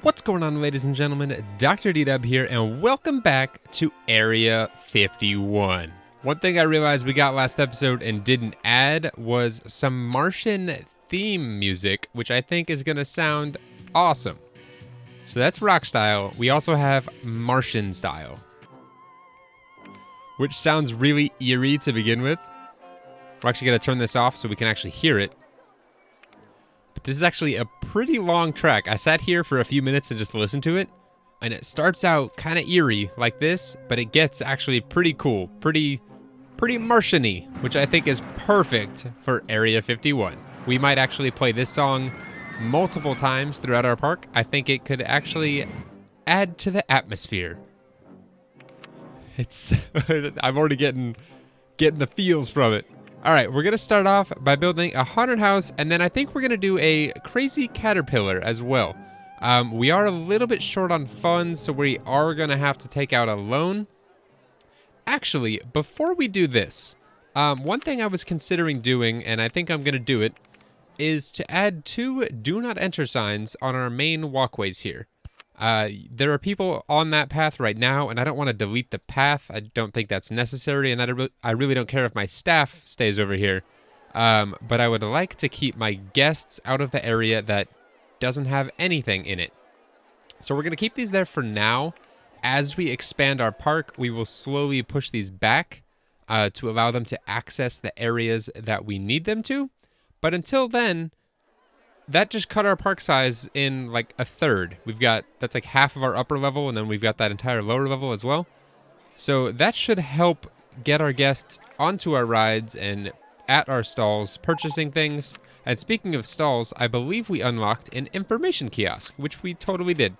What's going on, ladies and gentlemen? Dr.DDub here, and welcome back to Area 51. One thing I realized we got last episode and didn't add was some Martian theme music, which I think is going to sound awesome. So that's rock style. We also have Martian style, which sounds really eerie to begin with. We're actually going to turn this off so we can actually hear it. But this is actually a pretty long track. I sat here for a few minutes and just listened to it, and it starts out kind of eerie like this, but it gets actually pretty cool, pretty Martian-y, which I think is perfect for Area 51. We might actually play this song multiple times throughout our park. I think it could actually add to the atmosphere. I'm already getting the feels from it. All right, we're going to start off by building a haunted house, and then I think we're going to do a crazy caterpillar as well. We are a little bit short on funds, so we are going to have to take out a loan. Actually, before we do this, one thing I was considering doing, and I think I'm going to do it, is to add 2 do not enter signs on our main walkways here. There are people on that path right now, and I don't want to delete the path. I don't think that's necessary, and I really don't care if my staff stays over here. But I would like to keep my guests out of the area that doesn't have anything in it. So we're going to keep these there for now. As we expand our park, we will slowly push these back to allow them to access the areas that we need them to. But until then, that just cut our park size in like a third. That's like half of our upper level, and then we've got that entire lower level as well. So that should help get our guests onto our rides and at our stalls purchasing things. And speaking of stalls, I believe we unlocked an information kiosk, which we totally did.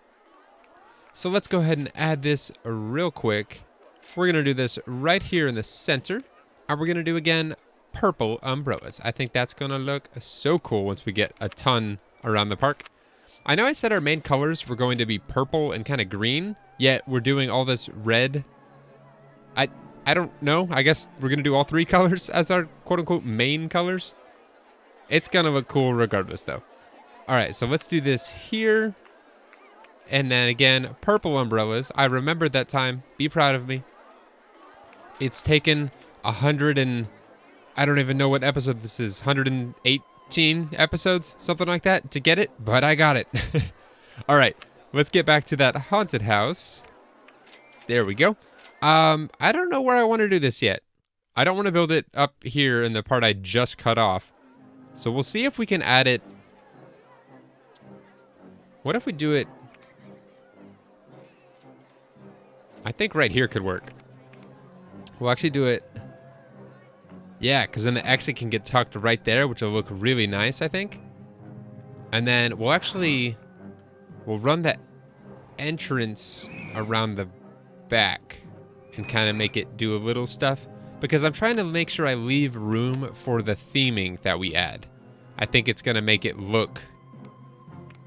So let's go ahead and add this real quick. We're going to do this right here in the center. And we're going to do, again, purple umbrellas. I think that's going to look so cool once we get a ton around the park. I know I said our main colors were going to be purple and kind of green, yet we're doing all this red. I don't know. I guess we're going to do all 3 colors as our quote-unquote main colors. It's going to look cool regardless, though. All right, so let's do this here. And then, again, purple umbrellas. I remembered that time. Be proud of me. It's taken 100 and... I don't even know what episode this is. 118 episodes, something like that, to get it, but I got it. All right, let's get back to that haunted house. There we go. I don't know where I want to do this yet. I don't want to build it up here in the part I just cut off. So we'll see if we can add it. What if we do it? I think right here could work. We'll actually do it. Yeah, because then the exit can get tucked right there, which will look really nice, I think. And then we'll run the entrance around the back and kind of make it do a little stuff. Because I'm trying to make sure I leave room for the theming that we add. I think it's going to make it look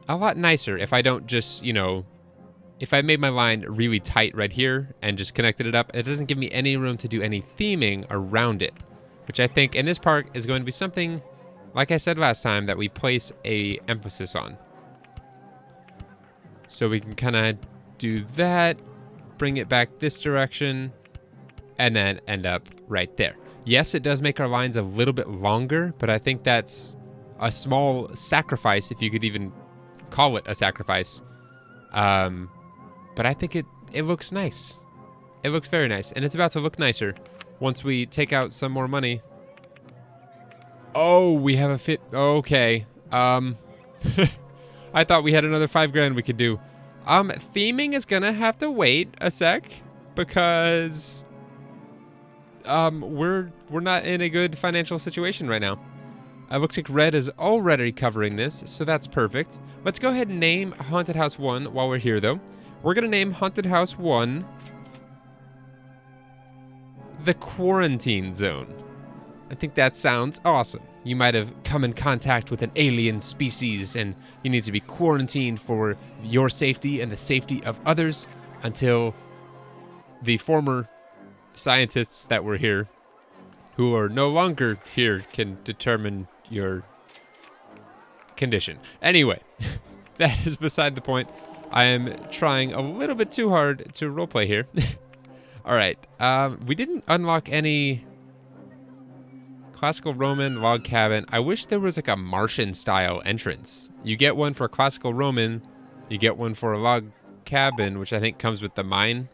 a lot nicer if I don't just, if I made my line really tight right here and just connected it up, it doesn't give me any room to do any theming around it. Which I think in this park is going to be something, like I said last time, that we place a emphasis on. So we can kind of do that, bring it back this direction, and then end up right there. Yes, it does make our lines a little bit longer, but I think that's a small sacrifice, if you could even call it a sacrifice. But I think it looks nice. It looks very nice, and it's about to look nicer once we take out some more money. Oh, we have a fit. Okay. I thought we had another $5,000 we could do. Theming is gonna have to wait a sec because we're not in a good financial situation right now. It looks like red is already covering this, so that's perfect. Let's go ahead and name Haunted House 1 while we're here, though. We're gonna name Haunted House 1 the Quarantine Zone. I think that sounds awesome. You might have come in contact with an alien species and you need to be quarantined for your safety and the safety of others until the former scientists that were here, who are no longer here, can determine your condition. Anyway, that is beside the point. I am trying a little bit too hard to roleplay here. All right. We didn't unlock any classical Roman log cabin. I wish there was like a Martian style entrance. You get one for a classical Roman. You get one for a log cabin, which I think comes with the mine.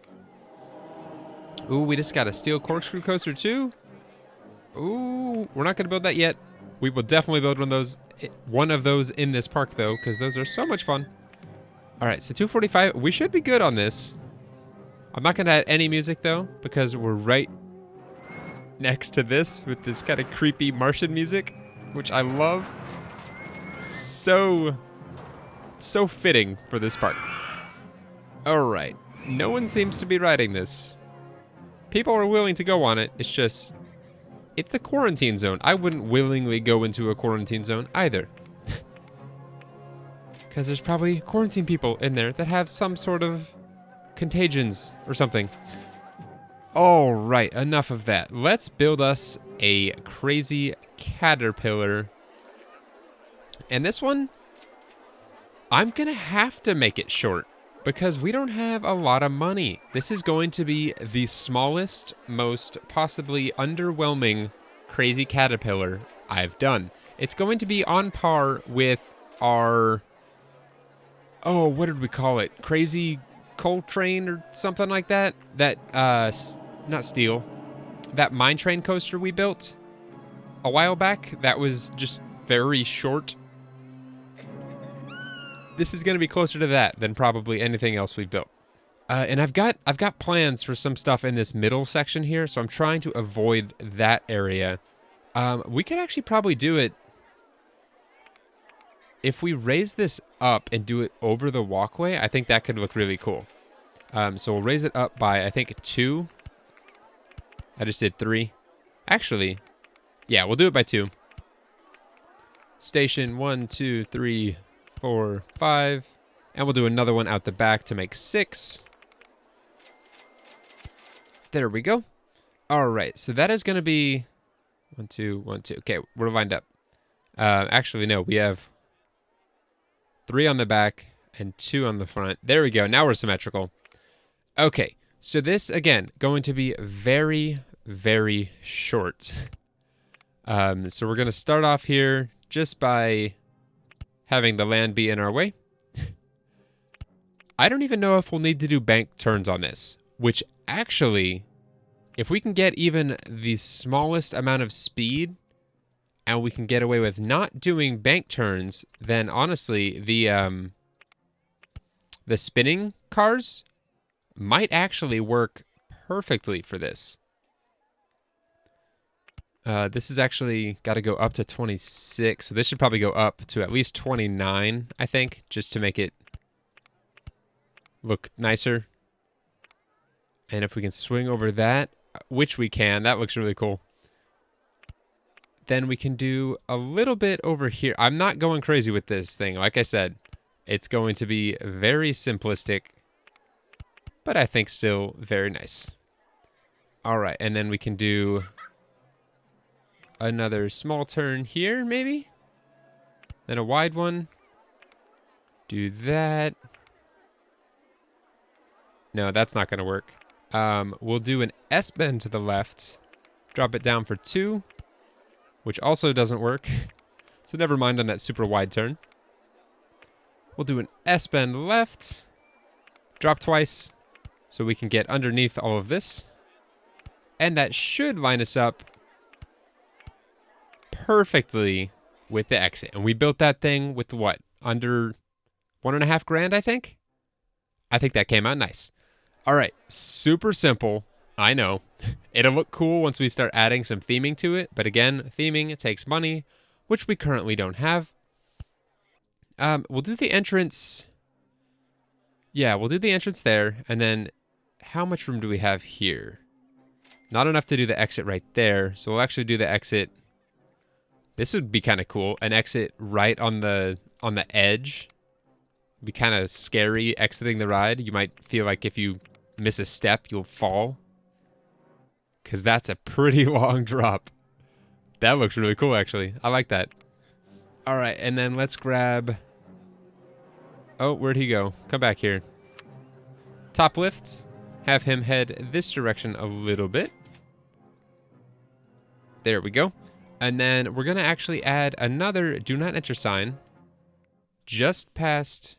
Ooh, we just got a steel corkscrew coaster too. Ooh, we're not going to build that yet. We will definitely build one of those in this park though, because those are so much fun. All right, so 245. We should be good on this. I'm not going to add any music though, because we're right next to this with this kind of creepy Martian music, which I love. So fitting for this park. All right, no one seems to be riding this. People are willing to go on it. It's just, it's the quarantine zone. I wouldn't willingly go into a quarantine zone either. Because there's probably quarantine people in there that have some sort of contagions or something. All right, enough of that. Let's build us a crazy caterpillar. And this one, I'm going to have to make it short because we don't have a lot of money. This is going to be the smallest, most possibly underwhelming crazy caterpillar I've done. It's going to be on par with our, oh, what did we call it? Crazy coal train or something like that? That, not steel. That mine train coaster we built a while back. That was just very short. This is going to be closer to that than probably anything else we've built. And I've got plans for some stuff in this middle section here, so I'm trying to avoid that area. We could actually probably do it if we raise this up and do it over the walkway. I think that could look really cool. So we'll raise it up by, I think, 2. I just did 3. Actually, yeah, we'll do it by 2. Station 1, 2, 3, 4, 5. And we'll do another one out the back to make 6. There we go. All right, so that is going to be 1, 2, 1, 2. Okay, we're lined up. Actually, no, we have 3 on the back and 2 on the front. There we go. Now we're symmetrical. Okay, so this, again, going to be very, very short. So we're going to start off here just by having the land be in our way. I don't even know if we'll need to do bank turns on this, which actually, if we can get even the smallest amount of speed and we can get away with not doing bank turns, then honestly, the spinning cars might actually work perfectly for this. This has actually got to go up to 26, so this should probably go up to at least 29, I think, just to make it look nicer. And if we can swing over that, which we can, that looks really cool. Then we can do a little bit over here. I'm not going crazy with this thing. Like I said, it's going to be very simplistic, but I think still very nice. All right, and then we can do another small turn here, maybe. Then a wide one. Do that. No, that's not going to work. We'll do an S-bend to the left. Drop it down for 2, which also doesn't work. So never mind on that super wide turn. We'll do an S-bend left. Drop twice so we can get underneath all of this. And that should line us up perfectly with the exit. And we built that thing with what? Under $1.5 grand, I think? I think that came out nice. All right, super simple. I know. It'll look cool once we start adding some theming to it. But again, theming takes money, which we currently don't have. We'll do the entrance. Yeah, we'll do the entrance there. And then how much room do we have here? Not enough to do the exit right there. So we'll actually do the exit. This would be kind of cool. An exit right on the edge. Be kind of scary exiting the ride. You might feel like if you miss a step, you'll fall. Because that's a pretty long drop. That looks really cool, actually. I like that. All right, and then let's grab Oh, where'd he go? Come back here. Top lift. Have him head this direction a little bit. There we go. And then we're going to actually add another do not enter sign just past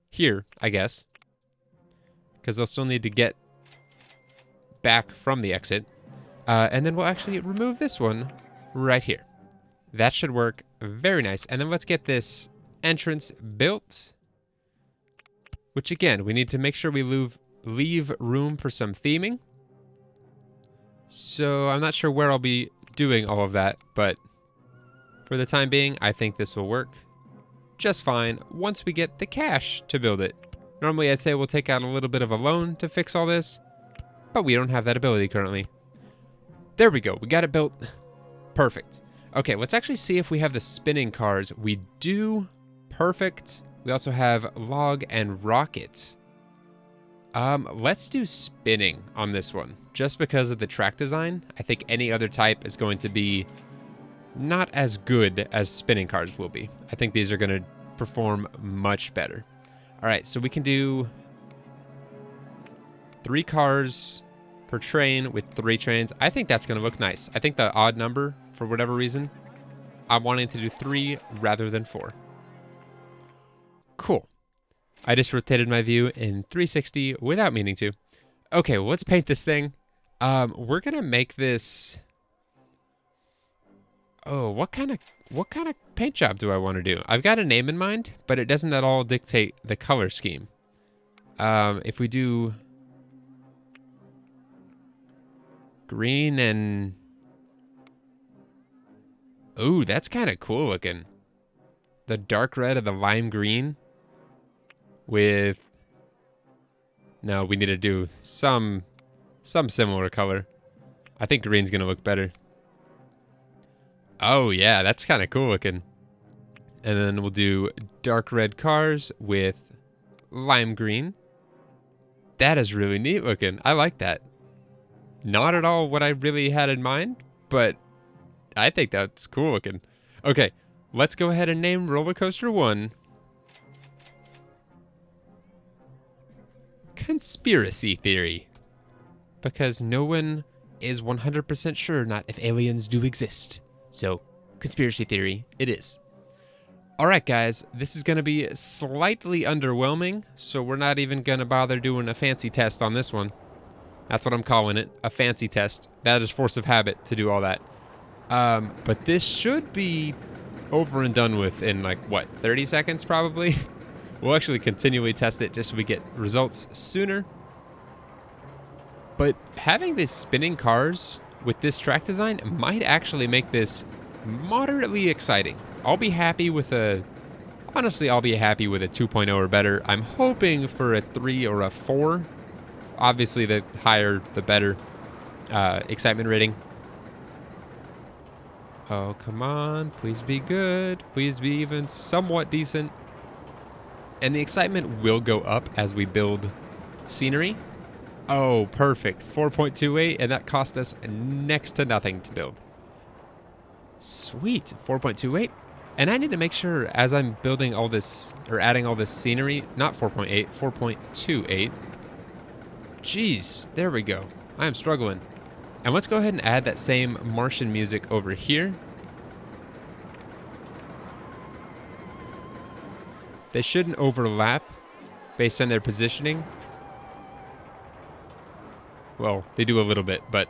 here, I guess. Because they'll still need to get back from the exit. And then we'll actually remove this one right here. That should work very nice. And then let's get this entrance built. Which again, we need to make sure we leave room for some theming. So I'm not sure where I'll be doing all of that, but for the time being, I think this will work just fine once we get the cash to build it. Normally I'd say we'll take out a little bit of a loan to fix all this, but we don't have that ability currently. There we go, we got it built. Perfect. Okay, let's actually see if we have the spinning cars. We do. Perfect. We also have log and rocket. Let's do spinning on this one. Just because of the track design, I think any other type is going to be not as good as spinning cars will be. I think these are going to perform much better. All right, so we can do 3 cars per train with 3 trains. I think that's going to look nice. I think the odd number, for whatever reason, I'm wanting to do 3 rather than 4. Cool. I just rotated my view in 360 without meaning to. Okay, well, let's paint this thing. We're gonna make this. Oh, what kind of paint job do I want to do? I've got a name in mind, but it doesn't at all dictate the color scheme. If we do green and ooh, that's kind of cool looking. The dark red and the lime green with no, we need to do some similar color. I think green's gonna look better. Oh yeah, that's kind of cool looking. And then we'll do dark red cars with lime green. That is really neat looking. I like that. Not at all what I really had in mind, but I think that's cool looking. Okay, let's go ahead and name RollerCoaster 1 Conspiracy Theory. Because no one is 100% sure not if aliens do exist. So, conspiracy theory it is. Alright guys, this is going to be slightly underwhelming, so we're not even going to bother doing a fancy test on this one. That's what I'm calling it, a fancy test. That is force of habit to do all that. But this should be over and done with in like, what, 30 seconds probably? We'll actually continually test it just so we get results sooner. But having these spinning cars with this track design might actually make this moderately exciting. I'll be happy with honestly, I'll be happy with a 2.0 or better. I'm hoping for a 3 or a 4. Obviously, the higher, the better excitement rating. Oh, come on. Please be good. Please be even somewhat decent. And the excitement will go up as we build scenery. Oh, perfect. 4.28, and that cost us next to nothing to build. Sweet. 4.28. And I need to make sure as I'm building all this, or adding all this scenery, not 4.8, 4.28. Jeez, there we go. I am struggling. And let's go ahead and add that same Martian music over here. They shouldn't overlap based on their positioning. Well, they do a little bit, but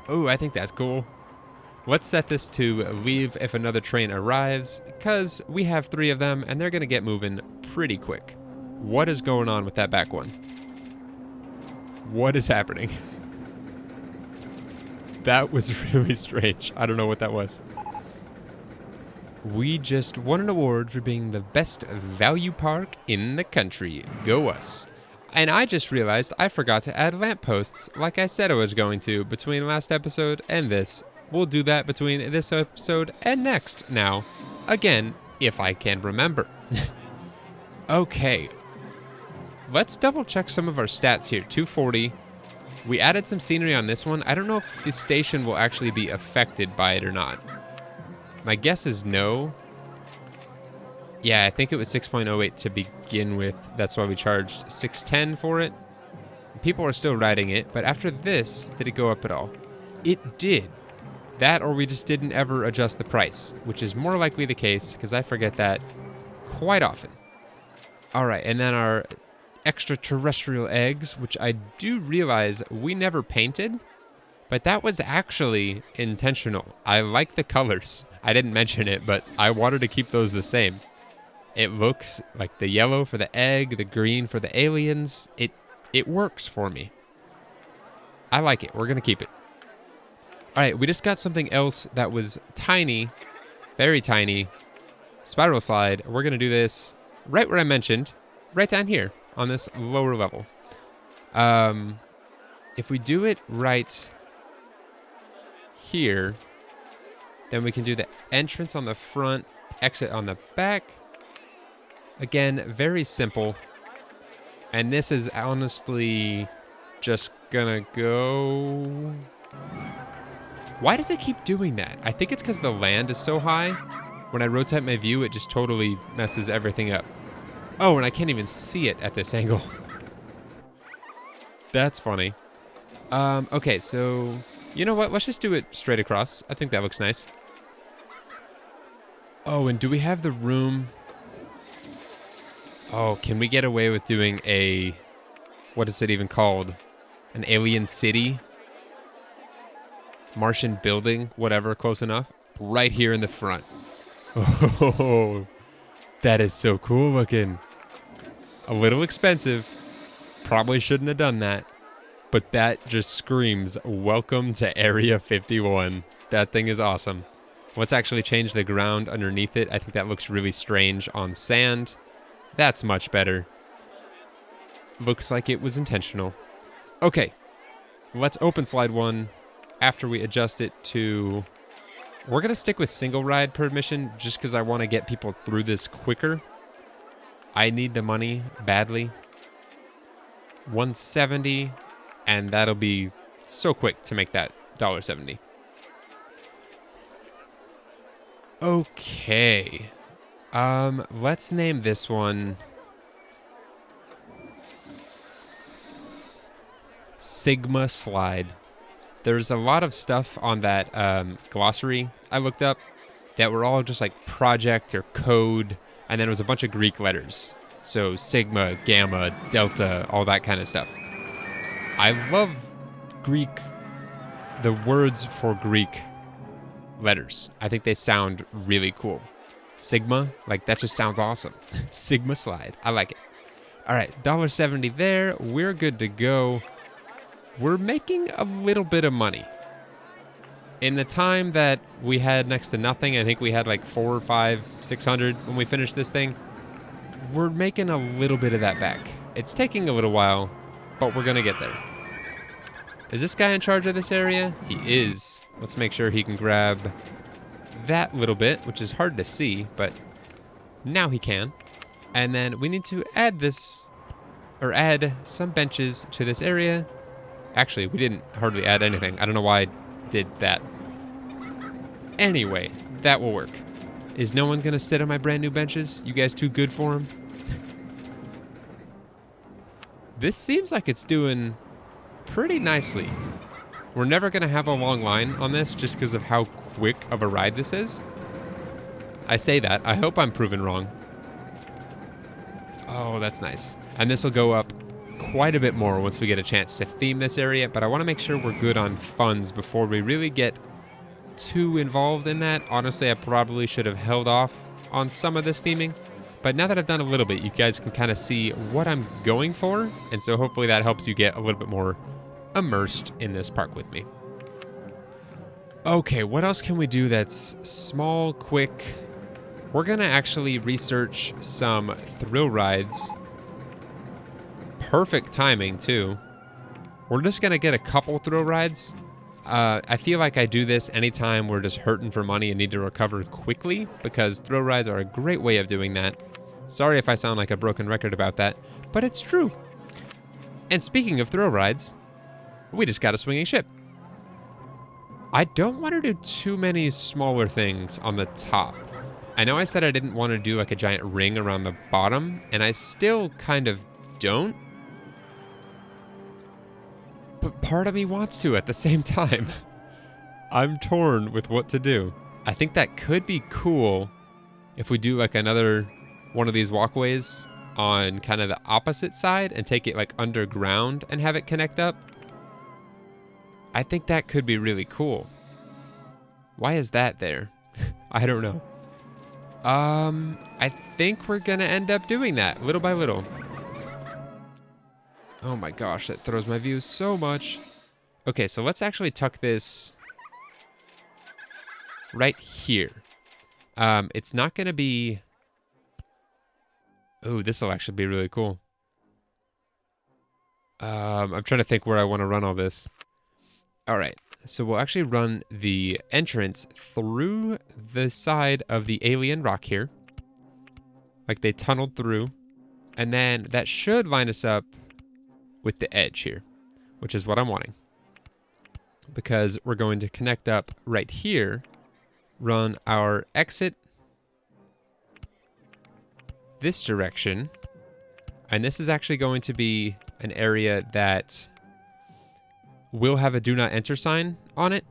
oh, I think that's cool. Let's set this to leave if another train arrives, because we have 3 of them and they're going to get moving pretty quick. What is going on with that back one? What is happening? That was really strange. I don't know what that was. We just won an award for being the best value park in the country. Go us. And I just realized I forgot to add lampposts like I said I was going to between last episode and this. We'll do that between this episode and next now. Again, if I can remember. Okay. Let's double check some of our stats here. 240. We added some scenery on this one. I don't know if the station will actually be affected by it or not. My guess is no. Yeah, I think it was 6.08 to begin with. That's why we charged 610 for it. People are still riding it, but after this, did it go up at all? It did. That or we just didn't ever adjust the price, which is more likely the case because I forget that quite often. All right, and then our extraterrestrial eggs, which I do realize we never painted, but that was actually intentional. I like the colors. I didn't mention it, but I wanted to keep those the same. It looks like the yellow for the egg, the green for the aliens. It works for me. I like it. We're going to keep it. All right, we just got something else that was tiny, very tiny, spiral slide. We're going to do this right where I mentioned, right down here on this lower level. If we do it right here, then we can do the entrance on the front, exit on the back. Again, very simple. And this is honestly just gonna go... Why does it keep doing that? I think it's because the land is so high. When I rotate my view, it just totally messes everything up. Oh, and I can't even see it at this angle. That's funny. Okay, so... You know what? Let's just do it straight across. I think that looks nice. Oh, and do we have the room? Oh, can we get away with doing a... What is it even called? An alien city? Martian building? Whatever, close enough. Right here in the front. Oh, that is so cool looking. A little expensive. Probably shouldn't have done that. But that just screams, welcome to Area 51. That thing is awesome. Let's actually change the ground underneath it. I think that looks really strange on sand. That's much better. Looks like it was intentional. Okay, let's open slide one after we adjust it to... We're going to stick with single ride per admission just because I want to get people through this quicker. I need the money badly. 170, and that'll be so quick to make that $1.70. Okay. Let's name this one Sigma Slide. There's a lot of stuff on that glossary I looked up that were all just like project or code, and then it was a bunch of Greek letters. So Sigma, Gamma, Delta, all that kind of stuff. I love Greek, the words for Greek letters. I think they sound really cool. Sigma, like that just sounds awesome. Sigma Slide, I like it. All right, $1.70 there. We're good to go. We're making a little bit of money. In the time that we had next to nothing, I think we had like 400, 500, 600 when we finished this thing. We're making a little bit of that back. It's taking a little while, but we're gonna get there. Is this guy in charge of this area? He is. Let's make sure he can grab that little bit, which is hard to see, but now he can. And then we need to add this, or add some benches to this area. Actually, we didn't hardly add anything. I don't know why I did that. Anyway, that will work. Is no one gonna sit on my brand new benches? You guys too good for them? This seems like it's doing pretty nicely. We're never gonna have a long line on this just because of how quick of a ride this is. I say that. I hope I'm proven wrong. Oh, that's nice. And this will go up quite a bit more once we get a chance to theme this area, but I want to make sure we're good on funds before we really get too involved in that. Honestly, I probably should have held off on some of this theming, but now that I've done a little bit, you guys can kind of see what I'm going for, and so hopefully that helps you get a little bit more immersed in this park with me. Okay, what else can we do that's small, quick? We're gonna actually research some thrill rides. Perfect timing, too. We're just gonna get a couple thrill rides. I feel like I do this anytime we're just hurting for money and need to recover quickly, because thrill rides are a great way of doing that. Sorry if I sound like a broken record about that, but it's true. And speaking of thrill rides, we just got a swinging ship. I don't want to do too many smaller things on the top. I know I said I didn't want to do like a giant ring around the bottom, and I still kind of don't. But part of me wants to at the same time. I'm torn with what to do. I think that could be cool if we do like another one of these walkways on kind of the opposite side and take it like underground and have it connect up. I think that could be really cool. Why is that there? I don't know. I think we're gonna end up doing that little by little. Oh my gosh, that throws my views so much. Okay, so let's actually tuck this right here. It's not gonna be... Oh, this will actually be really cool. I'm trying to think where I want to run all this. All right, so we'll actually run the entrance through the side of the alien rock here. Like they tunneled through. And then that should line us up with the edge here, which is what I'm wanting. Because we're going to connect up right here, run our exit this direction, and this is actually going to be an area that will have a do not enter sign on it,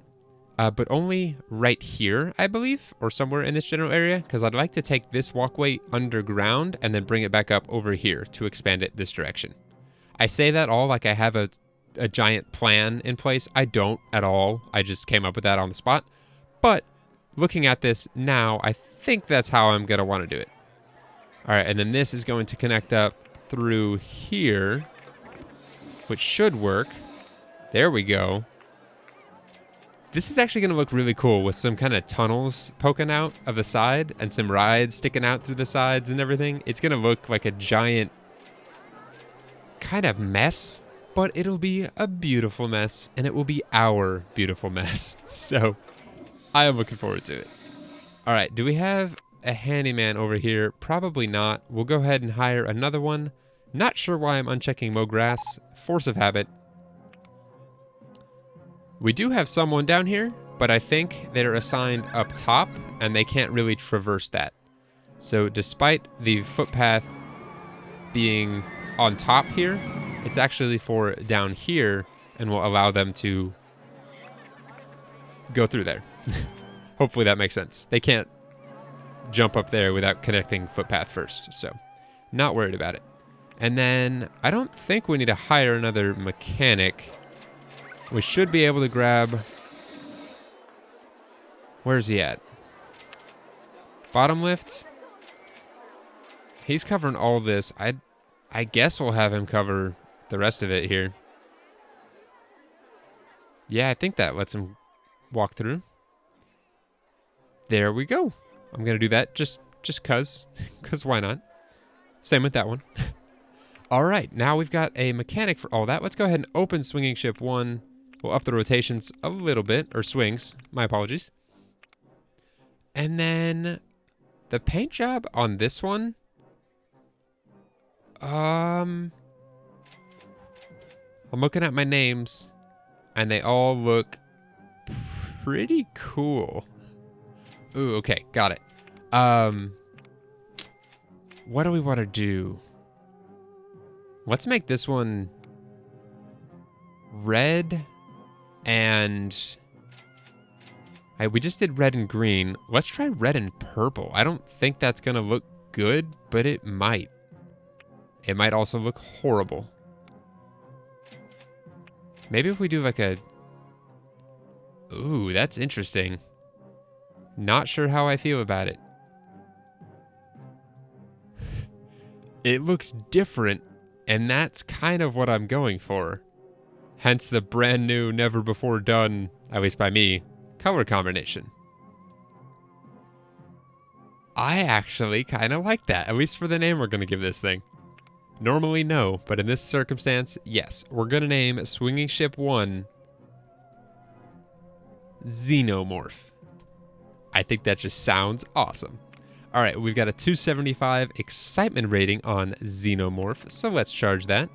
but only right here, I believe, or somewhere in this general area, because I'd like to take this walkway underground and then bring it back up over here to expand it this direction. I say that all like I have a giant plan in place. I don't at all. I just came up with that on the spot. But looking at this now, I think that's how I'm going to want to do it. All right, and then this is going to connect up through here, which should work. There we go. This is actually going to look really cool with some kind of tunnels poking out of the side and some rides sticking out through the sides and everything. It's going to look like a giant kind of mess, but it'll be a beautiful mess, and it will be our beautiful mess. So I am looking forward to it. All right, do we have a handyman over here? Probably not. We'll go ahead and hire another one. Not sure why I'm unchecking mow grass. Force of habit. We do have someone down here, but I think they're assigned up top and they can't really traverse that. So despite the footpath being on top here, it's actually for down here and will allow them to go through there. Hopefully that makes sense. They can't jump up there without connecting footpath first, so not worried about it. And then I don't think we need to hire another mechanic. We should be able to grab... Where's he at? Bottom lift? He's covering all this. I guess we'll have him cover the rest of it here. Yeah, I think that lets him walk through. There we go. I'm going to do that just cause why not? Same with that one. All right, now we've got a mechanic for all that. Let's go ahead and open swinging ship 1. We'll up the rotations a little bit, or swings, my apologies. And then the paint job on this one, I'm looking at my names and they all look pretty cool. Ooh, okay, got it. What do we want to do? Let's make this one red and... we just did red and green. Let's try red and purple. I don't think that's going to look good, but it might. It might also look horrible. Maybe if we do like a... Ooh, that's interesting. Not sure how I feel about it. It looks different, and that's kind of what I'm going for. Hence the brand new, never before done, at least by me, color combination. I actually kind of like that, at least for the name we're going to give this thing. Normally no, but in this circumstance, yes. We're going to name Swinging Ship 1 Xenomorph. I think that just sounds awesome. All right, we've got a 275 excitement rating on Xenomorph, so let's charge that.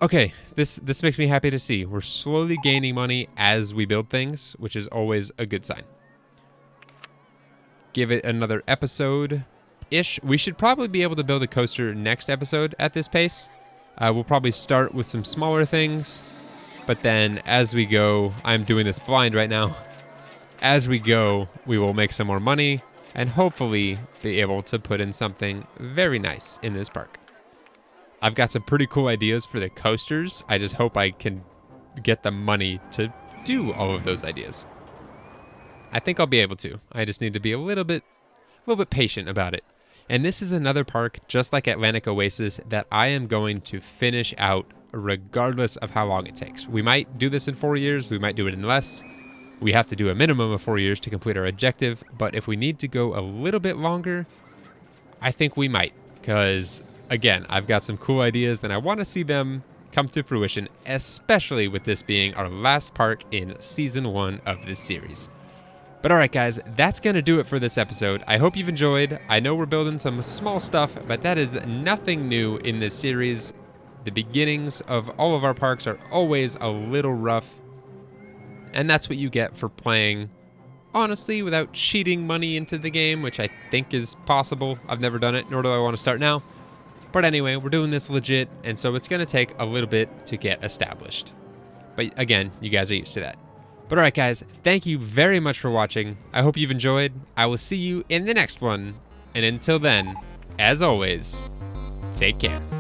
Okay, this makes me happy to see. We're slowly gaining money as we build things, which is always a good sign. give it another episode-ish. We should probably be able to build a coaster next episode at this pace. We'll probably start with some smaller things, but then as we go, I'm doing this blind right now. As we go, we will make some more money and hopefully be able to put in something very nice in this park. I've got some pretty cool ideas for the coasters. I just hope I can get the money to do all of those ideas. I think I'll be able to. I just need to be a little bit patient about it. And this is another park, just like Atlantic Oasis, that I am going to finish out regardless of how long it takes. We might do this in 4 years. We might do it in less. We have to do a minimum of 4 years to complete our objective. But if we need to go a little bit longer, I think we might. Because, again, I've got some cool ideas and I want to see them come to fruition, especially with this being our last park in Season 1 of this series. But alright guys, that's going to do it for this episode. I hope you've enjoyed. I know we're building some small stuff, but that is nothing new in this series. The beginnings of all of our parks are always a little rough. And that's what you get for playing, honestly, without cheating money into the game, which I think is possible. I've never done it, nor do I want to start now. But anyway, we're doing this legit, and so it's going to take a little bit to get established. But again, you guys are used to that. But alright guys, thank you very much for watching. I hope you've enjoyed. I will see you in the next one. And until then, as always, take care.